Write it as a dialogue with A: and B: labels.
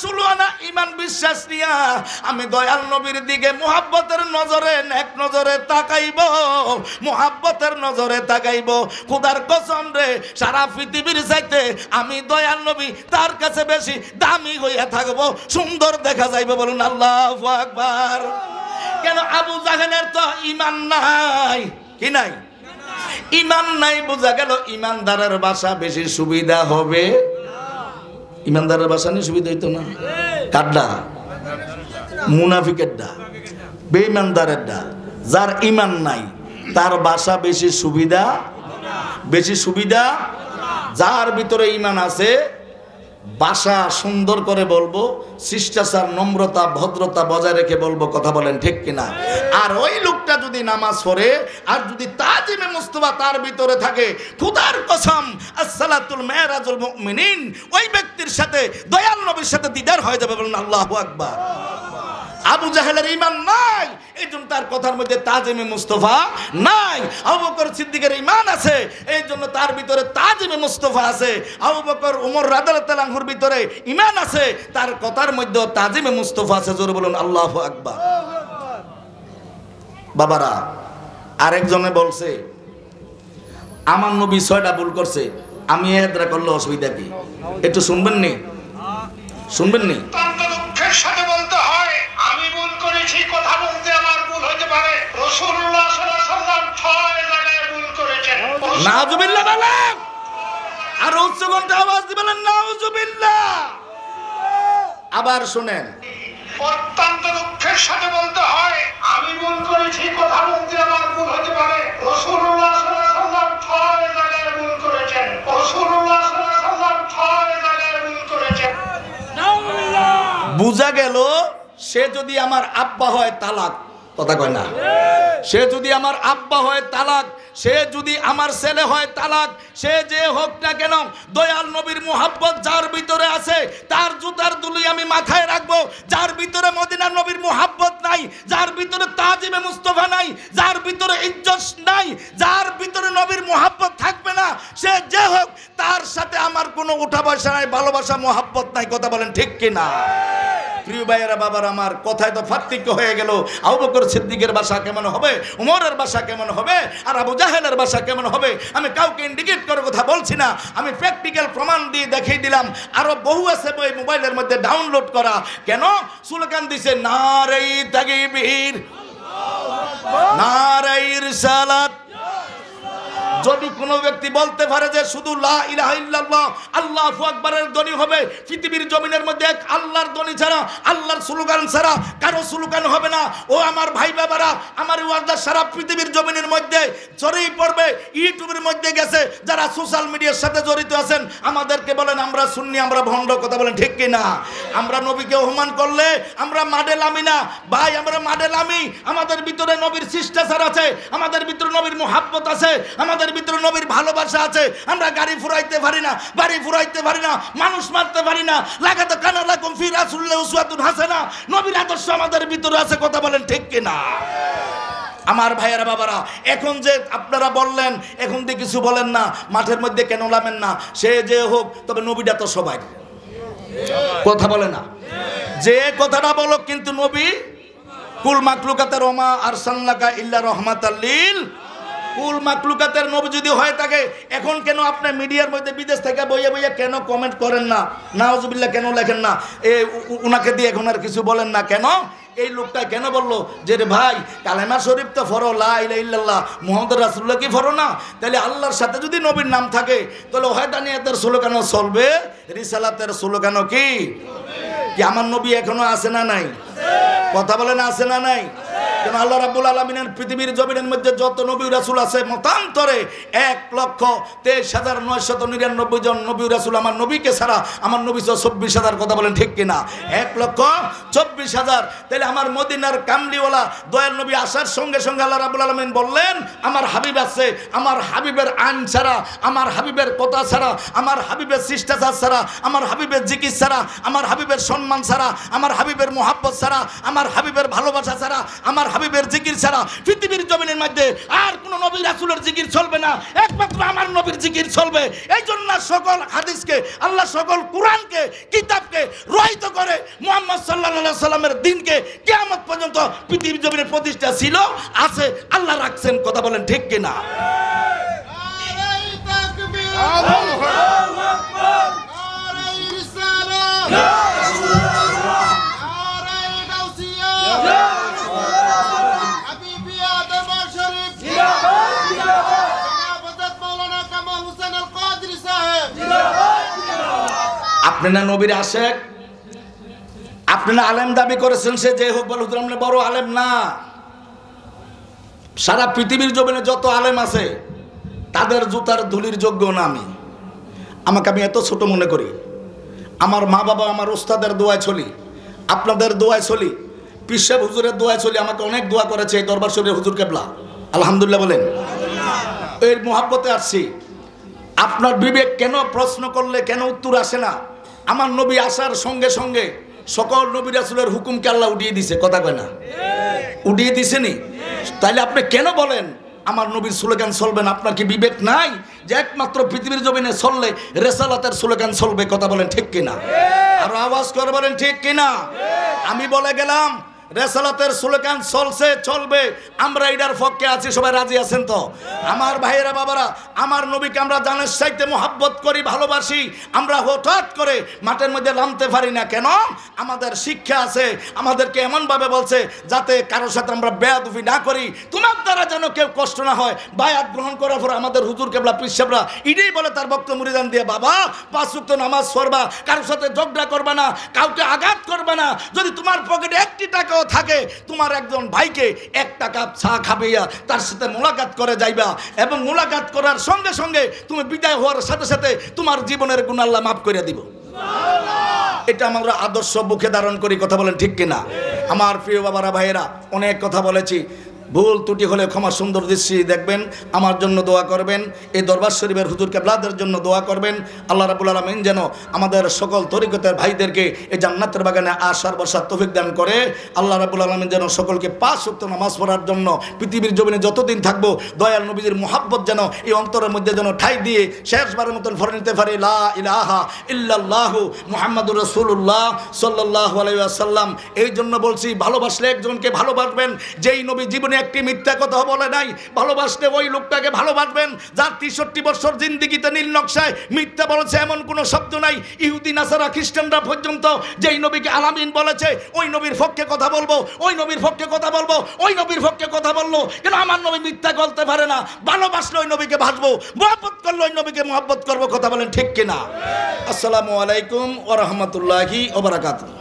A: সুলহানা ঈমান বিশ্বাস নিয়া আমি দয়াল নবীর দিকে মুহাব্বতের নজরে নেক নজরে তাকাইব, মুহাব্বতের নজরে তাকাইব। খোদার কসম রে, সারা পৃথিবীর চাইতে আমি দয়াল নবী তার কাছে বেশি দামি হইয়া থাকবো, সুন্দর দেখা যাইবে। বলুন আল্লাহু আকবার। কেন? আবু জাহেলের তো ঈমান নাই। কি নাই? ঈমান নাই। বোঝা গেল ঈমানদারের বাসা বেশি সুবিধা হবে। ঈমানদারের বাসা নিয়ে সুবিধা হইতো না। কাড্ডা মুনাফিকের ডা, বেঈমানদারের ডা। যার ঈমান নাই তার বাসা বেশি সুবিধা, বেশি সুবিধা। যার ভিতরে ঈমান আছে বাসা সুন্দর করে বলবো, শিষ্টাচার নম্রতা ভদ্রতা বজায় রেখে বলবো। কথা বলেন ঠিক কিনা? আর ওই লোকটা যদি নামাজ পড়ে আর যদি তাজিমে মুস্তাফা তার ভিতরে থাকে, খোদার কসম আসসালাতুল মেরাজুল মুমিনিন, ওই ব্যক্তির সাথে দয়াল নবীর সাথে দিদার হয়ে যাবে। বলুন আল্লাহু আকবার। আবু জাহেলের ঈমান নাই, এইজন্য তার কথার মধ্যে তাজিমে মুস্তাফা নাই। আবু বকর সিদ্দিকের ঈমান আছে, এইজন্য তার ভিতরে তাজিমে মুস্তাফা আছে। আবু বকর ওমর রাদিয়াল্লাহু আনহুর ভিতরে ঈমান আছে, তার কথার মধ্যে তাজিমে মুস্তাফা আছে। জোরে বলুন আল্লাহু আকবার। বাবারা, আরেকজনে বলছে আমার নবী 6টা ভুল করছে, আমি এদরা করলে অসুবিধা কি? একটু শুনবেন নি? শুনবেন নি?
B: দুঃখের সাথে বলতে হয় আমি ভুল করেছি, কথা বলতে আমার ভুল হতে পারে। রাসূলুল্লাহ সাল্লাল্লাহু আলাইহি ওয়াসাল্লাম 6 জায়গায় ভুল করেছেন।
A: নাউজুবিল্লাহ বলেন, আর উচ্চ কণ্ঠে আওয়াজ দিবেন নাউজুবিল্লাহ। আবার শুনেন,
B: অত্যন্ত দুঃখের সাথে বলতে হয় আমি ভুল করেছি, কথা বলতে আমার ভুল হতে পারে। রাসূলুল্লাহ সাল্লাল্লাহু আলাইহি ওয়াসাল্লাম 6 জায়গায় ভুল করেছেন। রাসূলুল্লাহ সাল্লাল্লাহু আলাইহি ওয়াসাল্লাম 6 জায়গায় ভুল করেছেন।
A: বুঝা গেল সে যদি আমার আব্বা হয় তালাক। কথা কয় না? সে যদি আমার আব্বা হয় তালাক, সে যদি আমার ছেলে হয় তালাক, সে যে হোক না কেন, দয়াল নবীর মুহাব্বত যার ভিতরে আছে তার জুতার দুলি আমি মাথায় রাখবো। যার ভিতরে মদিনার নবীর মুহাব্বত নাই, যার ভিতরে তাজিমে মুস্তাফা নাই, যার ভিতরে ইজ্জত নাই, যার ভিতরে নবীর মুহাব্বত থাকবে না, সে যে হোক তার সাথে আমার কোনো উঠা বসা নাই, ভালোবাসা মুহাব্বত নাই। কথা বলেন ঠিক কিনা? প্রিয় ভাইয়েরা, বাবার আমার, কথায় তো পার্থক্য হয়ে গেল। আবু বকর সিদ্দিকের ভাষা কেমন হবে, উমরের ভাষা কেমন হবে, আর আবু জাহেলের ভাষা কেমন হবে? আমি কাউকে ইন্ডিকেট করে কথা বলছি না, আমি প্র্যাকটিক্যাল প্রমাণ দিয়ে দেখিয়ে দিলাম। আরো বহু আছে বই মোবাইলের মধ্যে ডাউনলোড করা। কেন? স্লোগান দিছে নারে তাকবীর, নারে রিসালাত। যদি কোনো ব্যক্তি বলতে পারে যে শুধু লা ইলাহা ইল্লাল্লাহ আল্লাহু আকবারের ধ্বনি হবে, পৃথিবীর জমিনের মধ্যে এক আল্লাহর ধ্বনি ছাড়া, আল্লাহর স্লোগান ছাড়া কারো স্লোগান হবে না, ও আমার ভাই বাবারা, আমার ওয়াদা সারা পৃথিবীর জমিনের মধ্যে ছড়িয়ে পড়বে। ইউটিউবের মধ্যে গেছে, যারা সোশ্যাল মিডিয়ার সাথে জড়িত আছেন আমাদেরকে বলেন আমরা সুন্নি, আমরা ভণ্ড। কথা বলেন ঠিক কি না? আমরা নবীকে অপমান করলে আমরা মাডেলামি না ভাই, আমরা মাডেলামি। আমাদের ভিতরে নবীর শিষ্টাচার আছে, আমাদের ভিতরে নবীর মুহাব্বত আছে, আমাদের ভিতরে নবীর ভালোবাসা আছে। আমরা গাড়ি ফুরাইতে পারি না, বাড়ি ফুরাইতে পারি না, মানুষ মারতে পারি না। লাগাত কানা লাকুম ফি রাসূলিল্লাহি উসওয়াতুন হাসানাহ, নবীর আদর্শ আমাদের ভিতরে আছে। কথা বলেন ঠিক কি না? আমার ভাইয়েরা বাবারা, এখন যে আপনারা বললেন, এখন দিয়ে কিছু বলেন না, মাঠের মধ্যে কেন নামেন না? সে যে হোক, তবে নবীটা তো সবাই। কথা বলে না? যে কথাটা বলো, কিন্তু নবী কুল মাখলুকাতের ওমা আরসালনাকা ইল্লা রাহমাতাল লিল কুল মাখলুকাতের নবী যদি হয়ে থাকে, এখন কেন আপনি মিডিয়ার মধ্যে বিদেশ থেকে বইয়া বইয়া কেন কমেন্ট করেন না, নাউজুবিল্লাহ কেন লেখেন না, উনাকে দিয়ে এখন আর কিছু বলেন না কেন? এই লোকটা কেন বললো যে রে ভাই কালেমা শরীফ তো ফরো, লা ইলাহা ইল্লাল্লাহ মুহাম্মদুর রাসূলুল্লাহ কি ফরো না? তাহলে আল্লাহর সাথে যদি নবীর নাম থাকে, তাহলে ওয়াহদানিয়াতের স্লোগানও চলবে, রিসালাতের স্লোগানও কি? আমার নবী এখনো আছে না নাই? কথা বলেন আছে না নাই? কেন আল্লাহ রাব্বুল আলামিনের পৃথিবীর জমিনের মধ্যে যত নবী রাসূল আছে মতান্তরে 1,23,999 জন নবী রাসূল আমার নবীকে ছাড়া, আমার নবী 24,000। কথা বলেন ঠিক কিনা? 1,24,000। তাহলে আমার মদিনার কামলিওয়ালা দয়াল নবী আসার সঙ্গে সঙ্গে আল্লাহ রাব্বুল আলামিন বললেন আমার হাবিব আছে, আমার হাবিবের আইন ছাড়া, আমার হাবিবের কথা ছাড়া, আমার হাবিবের শিষ্টাচার ছাড়া, আমার হাবিবের জিকির ছাড়া, আমার হাবিবের সম্মান ছাড়া, আমার হাবিবের মুহাব্বত ছাড়া, আমার হাবিবের ভালোবাসা ছাড়া, আমার আল্লাহর হাবিবের জিকির ছাড়া পৃথিবীর জমিনের মধ্যে আর কোন নবী রাসূলের জিকির চলবে না, একমাত্র আমার নবীর জিকির চলবে। এই জন্য সকল হাদিসকে আল্লাহ সকল কোরআনকে কিতাবকে রহিত করে মুহাম্মদ সাল্লাল্লাহু আলাইহি সাল্লামের দিনকে কিয়ামত পর্যন্ত পৃথিবীর জমিনে প্রতিষ্ঠা ছিল, আছে, আল্লাহ রাখছেন। কথা বলেন ঠিক কিনা? আপনি না নবীর আশেক, আপনি না আলেম দাবি করেছেন, সে যে হোক বল হুজুর আপনি বড় আলেম না। সারা পৃথিবীর জমিনে যত আলেম আছে তাদের জুতার ধুলির যোগ্য না আমি। আমাকে আমি এত ছোট মনে করি। আমার মা বাবা আমার উস্তাদের দোয়ায় চলি, আপনাদের দোয়ায় চলি, পীর সাহেব হুজুরের দোয়ায় চলি। আমাকে অনেক দোয়া করেছে এই দরবার শরীফের হুজুর কেবলা, আলহামদুলিল্লাহ বলেন। এর মোহাব্বতে আসছি। আপনার বিবেক কেন প্রশ্ন করলে কেন উত্তর আসে না? আমার নবী আসার সঙ্গে সঙ্গে সকল নবী রাসূলের হুকুমকে আল্লাহ উঠিয়ে দিছে। কথা কয় না? উঠিয়ে দিছেনি? তাইলে আপনি কেন বলেন আমার নবীর স্লোগান চলবে না? আপনার কি বিবেক নাই যে একমাত্র পৃথিবীর জমিনে চললে রেসালাতের স্লোগান চলবে? কথা বলেন ঠিক কিনা? আর আওয়াজ করে বলেন ঠিক কিনা? আমি বলে গেলাম রেসালাতের স্লোগান চলছে, চলবে, আমরা এটার পক্ষে আছি। সবাই রাজি আছেন তো? আমার ভাইয়েরা বাবারা, আমার নবীকে আমরা জানের চাইতে মোহাব্বত করি, ভালোবাসি। আমরা হঠাৎ করে মাঠের মধ্যে নামতে পারি না কেন? আমাদের শিক্ষা আছে, আমাদেরকে এমনভাবে বলছে যাতে কারোর সাথে আমরা বেয়াদবি না করি, তোমার দ্বারা যেন কেউ কষ্ট না হয়। বায়াত গ্রহণ করার পর আমাদের হুজুর কেবলা পীর সাহেবরা ইডেই বলে তার বক্তব্য মুরিদান দিয়ে, বাবা 5 ওয়াক্ত নামাজ পড়বা, কারোর সাথে ঝগড়া করবা না, কাউকে আঘাত করবা না। যদি তোমার পকেটে 1টি টাকা থাকে, তোমার একজন ভাইকে 1 টাকা চা খাবেইয়া তার সাথে মোলাকাত করে যাইবা, এবং মোলাকাত করার সঙ্গে সঙ্গে তুমি বিদায় হওয়ার সাথে সাথে তোমার জীবনের গুনাহ আল্লাহ মাফ করে দিব। এটা আমরা আদর্শ বুকে ধারণ করি। কথা বলেন ঠিক কিনা? আমার প্রিয় বাবারা ভাইয়েরা, অনেক কথা বলেছি, ভুল ত্রুটি হলে ক্ষমা সুন্দর দৃষ্টি দেখবেন। আমার জন্য দোয়া করবেন, এই দরবার শরীফের হুজুর কেবলাদের জন্য দোয়া করবেন। আল্লাহ রাব্বুল আলামিন যেন আমাদের সকল তরিকতের ভাইদেরকে এই জান্নাতের বাগানে আসার বসার তৌফিক দান করে। আল্লাহ রাব্বুল আলামিন যেন সকলকে 5 ওয়াক্ত নামাজ পড়ার জন্য পৃথিবীর জমিনে যতদিন থাকবো দয়াল নবীজির মুহাব্বত যেন এই অন্তরের মধ্যে যেন ঠাই দিয়ে শেষবারের মতন ভরে নিতে পারি। লা ইলাহা ইল্লাল্লাহু মুহাম্মাদুর রাসূলুল্লাহ সাল্লাল্লাহু আলাইহি ওয়াসাল্লাম। এই জন্য বলছি, ভালোবাসলে একজনকে ভালোবাসবেন যেই নবী জীবনে একটি মিথ্যা কথা বলে নাই। ভালোবাসলে ওই লোকটাকে ভালোবাসবেন যার 63 বছর জিন্দেগিতে নীল নকশায় মিথ্যা বলেছে এমন কোনো শব্দ নাই। ইহুদি নাসারা খ্রিস্টানরা পর্যন্ত যেই নবীকে আলামিন বলেছে ওই নবীর পক্ষে কথা বলবো, ওই নবীর পক্ষে কথা বলবো, ওই নবীর পক্ষে কথা বললো। কেন আমার নবী মিথ্যা বলতে পারে না? ভালোবাসলে ওই নবীকে ভাসবো, মহব্বত করলে ওই নবীকে মহব্বত করবো। কথা বলেন ঠিক কিনা? আসসালামু আলাইকুম ওয়া রাহমাতুল্লাহি ওয়া বারাকাতুহু।